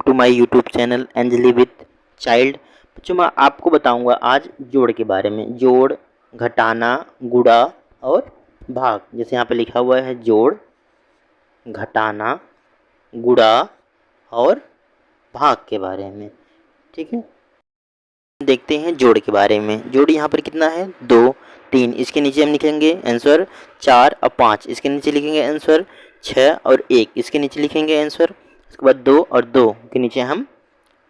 To my YouTube channel Anjali with child. बच्चों मैं आपको बताऊंगा आज जोड़ के बारे में। जोड़, घटाना, गुणा और भाग। जैसे यहाँ पे लिखा हुआ है जोड़, घटाना, गुणा और भाग के बारे में। ठीक है, देखते हैं जोड़ के बारे में। जोड़ यहाँ पर कितना है 2, 3, इसके नीचे हम लिखेंगे आंसर 4 और 5, इसके नीचे लिखेंगे आंसर 6 और 1, इसके नीचे लिखेंगे आंसर। उसके बाद 2 और 2 के नीचे हम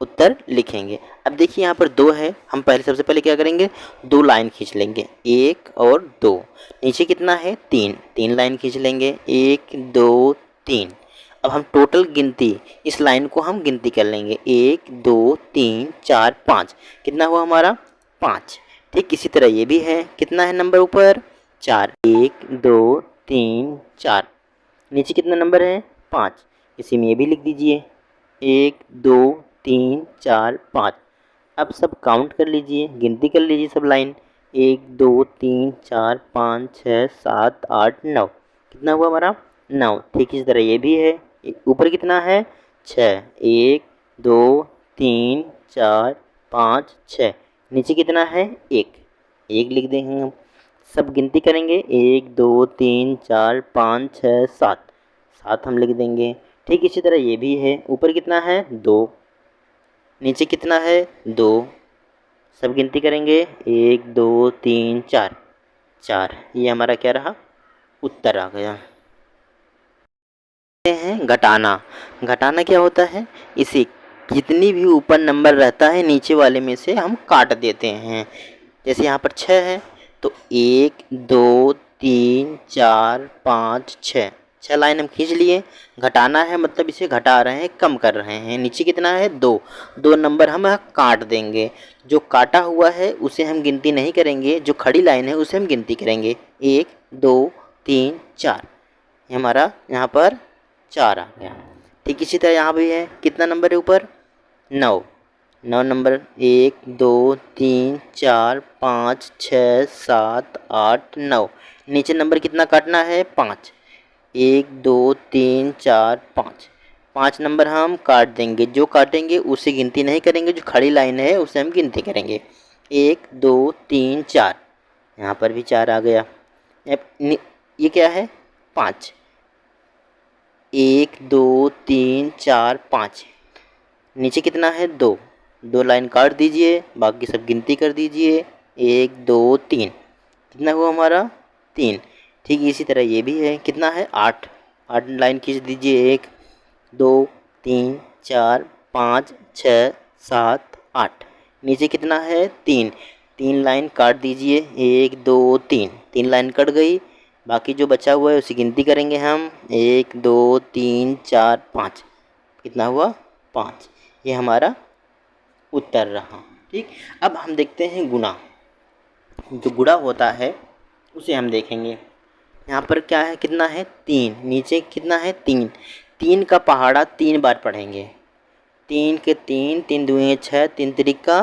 उत्तर लिखेंगे। अब देखिए यहाँ पर 2 है, हम पहले सबसे पहले क्या करेंगे, 2 लाइन खींच लेंगे, 1 और 2। नीचे कितना है 3, 3 लाइन खींच लेंगे, 1 2 3। अब हम टोटल गिनती, इस लाइन को हम गिनती कर लेंगे, 1 2 3 4 5। कितना हुआ हमारा 5। ठीक इसी तरह ये भी है, कितना है नंबर ऊपर 4, 1 2 3 4। नीचे कितना नंबर है 5, इसी में ये भी लिख दीजिए 1 2 3 4 5। अब सब काउंट कर लीजिए, गिनती कर लीजिए सब लाइन, 1 2 3 4 5 6 7 8 9। कितना हुआ हमारा 9। ठीक इसी तरह ये भी है, ऊपर कितना है 6, 1 2 3 4 5 6। नीचे कितना है 1, 1 लिख देंगे हम। सब गिनती करेंगे 1 2 3 4 5 6 7, 7 हम लिख देंगे। ठीक इसी तरह ये भी है, ऊपर कितना है 2, नीचे कितना है 2। सब गिनती करेंगे 1 2 3 4, 4। ये हमारा क्या रहा, उत्तर आ गया। हैं घटाना। घटाना क्या होता है, इसे जितनी भी ऊपर नंबर रहता है नीचे वाले में से हम काट देते हैं। जैसे यहाँ पर 6 है तो 1 2 3 4 5 6, 6 लाइन हम खींच लिए। घटाना है मतलब इसे घटा रहे हैं, कम कर रहे हैं। नीचे कितना है 2, 2 नंबर हम काट देंगे। जो काटा हुआ है उसे हम गिनती नहीं करेंगे, जो खड़ी लाइन है उसे हम गिनती करेंगे, 1 2 3 4। ये हमारा यहाँ पर 4 आ गया। ठीक इसी तरह यहाँ भी है, कितना नंबर है ऊपर 9, 9 नंबर 1 2 3 4 5 6 7 8 9। नीचे नंबर कितना काटना है 5, 1 2 3 4 5, 5 नंबर हम काट देंगे। जो काटेंगे उसे गिनती नहीं करेंगे, जो खड़ी लाइन है उसे हम गिनती करेंगे, 1 2 3 4। यहाँ पर भी 4 आ गया। ये क्या है 5, 1 2 3 4 5। नीचे कितना है 2, 2 लाइन काट दीजिए, बाकी सब गिनती कर दीजिए, 1 2 3। कितना हुआ हमारा 3। ठीक इसी तरह ये भी है, कितना है 8, 8 लाइन खींच दीजिए, 1 2 3 4 5 6 7 8। नीचे कितना है 3, 3 लाइन काट दीजिए, 1 2 3, 3 लाइन कट गई। बाकी जो बचा हुआ है उसे गिनती करेंगे हम, 1 2 3 4 5। कितना हुआ 5। ये हमारा उत्तर रहा। ठीक, अब हम देखते हैं गुणा। जो गुणा होता है उसे हम देखेंगे। यहाँ पर क्या है, कितना है 3, नीचे कितना है 3, 3 का पहाड़ा 3 बार पढ़ेंगे, 3 के 3, 3 दूनी 6, 3 तिरिका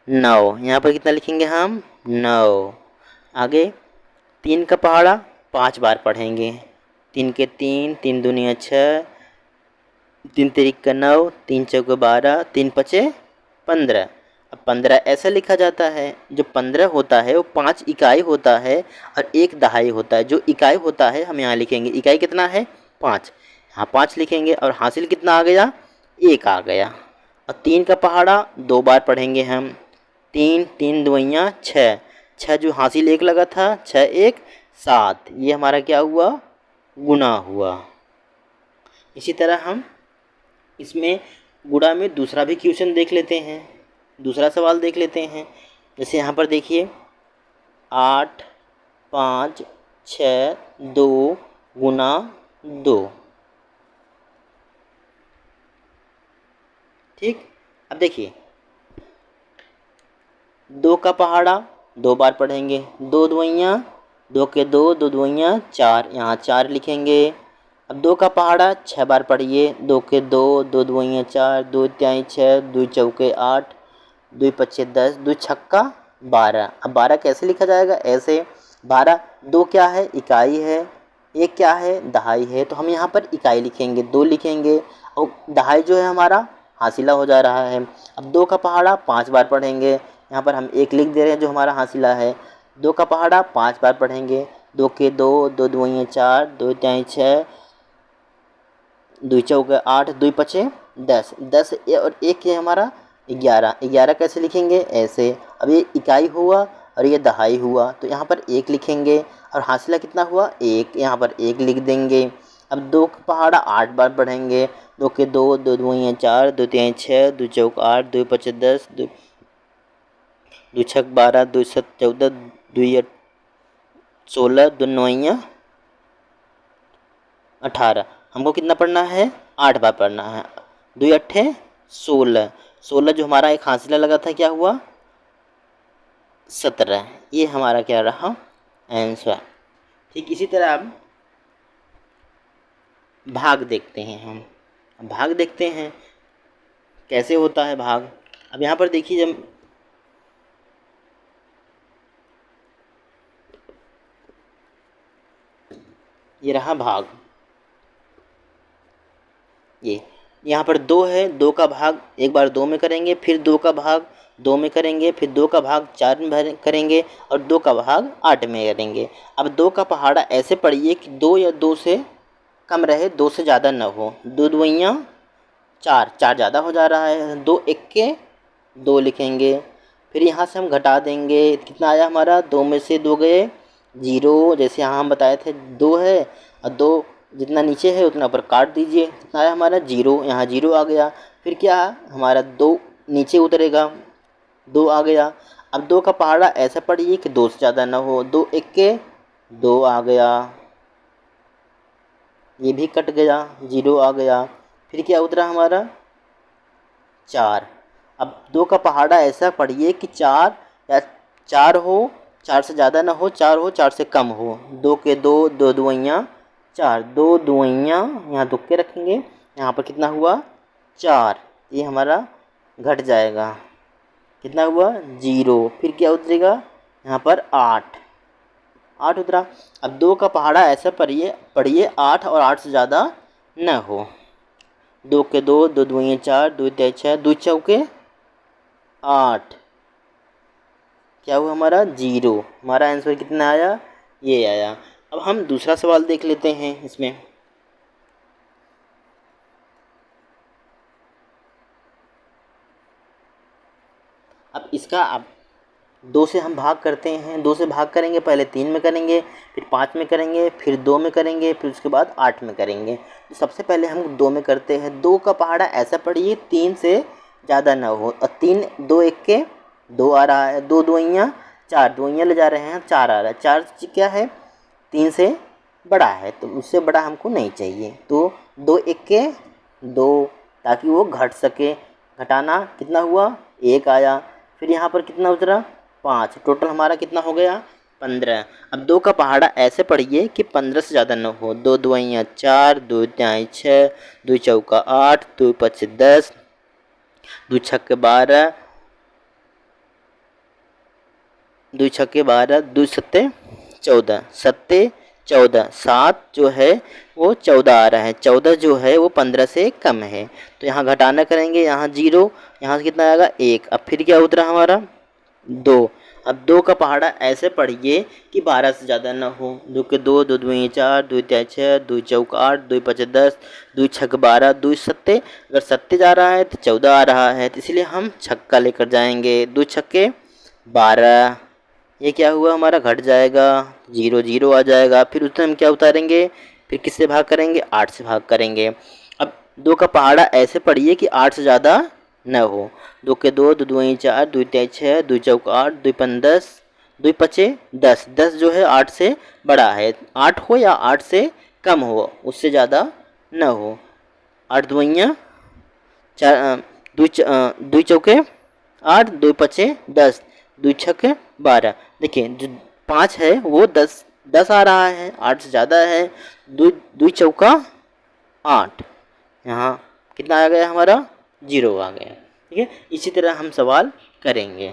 9। यहाँ पर कितना लिखेंगे हम 9। आगे 3 का पहाड़ा 5 बार पढ़ेंगे, 3 के 3, 3 दूनी 6, 3 तिरिका 9, 3 चौके 12, 3 पचे 15। अब 15 ऐसा लिखा जाता है, जो 15 होता है वो 5 इकाई होता है और 1 दहाई होता है। जो इकाई होता है हम यहाँ लिखेंगे, इकाई कितना है 5, यहाँ 5 लिखेंगे और हासिल कितना आ गया 1 आ गया। और 3 का पहाड़ा 2 बार पढ़ेंगे हम, 3, 3 दुइयाँ 6, 6 जो हासिल 1 लगा था, 6 1 7। ये हमारा क्या हुआ, गुणा हुआ। इसी तरह हम इसमें गुणा में दूसरा भी क्वेश्चन देख लेते हैं, दूसरा सवाल देख लेते हैं। जैसे यहाँ पर देखिए 8 5 6 2 गुना 2। ठीक, अब देखिए 2 का पहाड़ा 2 बार पढ़ेंगे, 2 दुइयाँ 2 के 2, 2 दुइयाँ 4, यहाँ 4 लिखेंगे। अब 2 का पहाड़ा 6 बार पढ़िए, 2 के 2, 2 दुइयाँ 4, 2 तिहाई 6, 2 चौके 8, 2 पच्चे 10, 2 छक्का 12। अब 12 कैसे लिखा जाएगा, ऐसे 12, 2 क्या है इकाई है, 1 क्या है दहाई है, तो हम यहाँ पर इकाई लिखेंगे, 2 लिखेंगे और दहाई जो है हमारा हासिला हो जा रहा है। अब 2 का पहाड़ा 5 बार पढ़ेंगे, यहाँ पर हम 1 लिख दे रहे हैं जो हमारा हासिला है। 2 का पहाड़ा 5 बार पढ़ेंगे, 2 के 2, 2 दूनी 4, 2 तिहाई 6, 2 चौके 8, 2 पचे 10, 10 और 1 ये हमारा 11। 11 कैसे लिखेंगे? ऐसे। अब ये इकाई हुआ और ये दहाई हुआ, तो यहाँ पर 1 लिखेंगे और हासिला कितना हुआ? 1, यहाँ पर 1 लिख देंगे। अब 2 का पहाड़ा 8 बार पढ़ेंगे, 2 के 2, 2 दूनी 4, 2 तिहाई 6, 2 चौक 8, 2 पचे 10, 2 छक 12, 2 सत 14, 2 16, 2 नौइयाँ 18। हमको कितना पढ़ना है? 8 बार पढ़ना है। 2 अट्ठे 16, 16 जो हमारा एक हासिला लगा था क्या हुआ? 17। ये हमारा क्या रहा? आंसर। ठीक इसी तरह अब भाग देखते हैं हम। भाग देखते हैं कैसे होता है भाग। अब यहाँ पर देखिए, जब ये रहा भाग, ये यहाँ पर 2 है, 2 का भाग एक बार 2 में करेंगे, फिर 2 का भाग 2 में करेंगे, फिर 2 का भाग 4 में करेंगे और 2 का भाग 8 में करेंगे। अब 2 का पहाड़ा ऐसे पढ़िए कि 2 या 2 से कम रहे, 2 से ज़्यादा न हो। 2 दुइयाँ 4, 4 ज़्यादा हो जा रहा है, 2 इक्के 2 लिखेंगे। फिर यहाँ से हम घटा देंगे, कितना आया हमारा? 2 में से 2 गए 0, जैसे यहाँ हम बताए थे 2 है और 2 जितना नीचे है उतना ऊपर काट दीजिए, कितना आया हमारा? 0, यहाँ 0 आ गया। फिर क्या हमारा 2 नीचे उतरेगा, 2 आ गया। अब 2 का पहाड़ा ऐसा पढ़िए कि 2 से ज़्यादा ना हो, 2 इक्के 2 आ गया, ये भी कट गया, 0 आ गया। फिर क्या उतरा हमारा? 4। अब 2 का पहाड़ा ऐसा पढ़िए कि 4 या 4 हो, 4 से ज़्यादा ना हो, 4 हो, 4 से कम हो। 2 के 2, 2 दुइयाँ 4, 2 दुइयाँ यहाँ तुक्के रखेंगे, यहाँ पर कितना हुआ? 4। ये हमारा घट जाएगा, कितना हुआ? 0। फिर क्या उतरेगा? यहाँ पर 8, 8 उतरा। अब 2 का पहाड़ा ऐसा पढ़िए 8 और 8 से ज़्यादा न हो। 2 के 2, 2 दुइयाँ 4, 2 तिहाई 6, 2 चौके 8, क्या हुआ हमारा? 0। हमारा आंसर कितना आया? ये आया। अब हम दूसरा सवाल देख लेते हैं इसमें। अब इसका 2 से हम भाग करते हैं, 2 से भाग करेंगे, पहले 3 में करेंगे, फिर 5 में करेंगे, फिर 2 में करेंगे, फिर उसके बाद 8 में करेंगे। तो सबसे पहले हम 2 में करते हैं। 2 का पहाड़ा ऐसा पढ़िए 3 से ज़्यादा ना हो, और 3 2 इक्के 2 आ रहा है, 2 दुइयाँ 4, दुइयाँ ले जा रहे हैं 4 आ रहा है, 4 क्या है? 3 से बड़ा है, तो उससे बड़ा हमको नहीं चाहिए। तो 2 इक्के 2, ताकि वो घट सके। घटाना कितना हुआ? 1 आया। फिर यहाँ पर कितना उतरा? 5। टोटल हमारा कितना हो गया? 15। अब 2 का पहाड़ा ऐसे पढ़िए कि 15 से ज़्यादा न हो। 2 दुइयाँ 4, 2 तिहाई 6, 2 चौका 8, 2 पचे 10, 2 छक्के 12, 2 छक्के 12, 2 सत्ते 14, सत्ते 14, 7 जो है वो 14 आ रहा है, 14 जो है वो 15 से कम है। तो यहाँ घटाना करेंगे, यहाँ 0, यहाँ से कितना आएगा? 1। अब फिर क्या उतरा हमारा? 2। अब 2 का पहाड़ा ऐसे पढ़िए कि 12 से ज़्यादा ना हो। 2 के 2, 2 दुइयाँ 4, 2 तिहाई 6, 2 चौक 8, 2 पचे 10, 2 छक 12, 2 सत्ते, अगर सत्ते जा रहा है तो 14 आ रहा है, तो इसलिए हम छक्का लेकर जाएंगे। 2 छक्के 12, ये क्या हुआ हमारा? घट जाएगा, 0 0 आ जाएगा। फिर उसमें हम क्या उतारेंगे? फिर किससे भाग करेंगे? 8 से भाग करेंगे। अब 2 का पहाड़ा ऐसे पढ़िए कि 8 से ज़्यादा न हो। 2 के 2, 2 दुइयाँ 4, 2 तिहाई 6, 2 चौक 8, 2 पन 10, 2 पचे 10, 10 जो है 8 से बड़ा है, 8 हो या 8 से कम हो, उससे ज़्यादा न हो। 8 दुइयाँ 4, 2 चौके 8, 2 पचे 10, 2 छक्के 12। देखिए जो 5 है वो 10 10 आ रहा है, 8 से ज़्यादा है। 2 चौका 8, यहाँ कितना आ गया हमारा? 0 आ गया। ठीक है, इसी तरह हम सवाल करेंगे।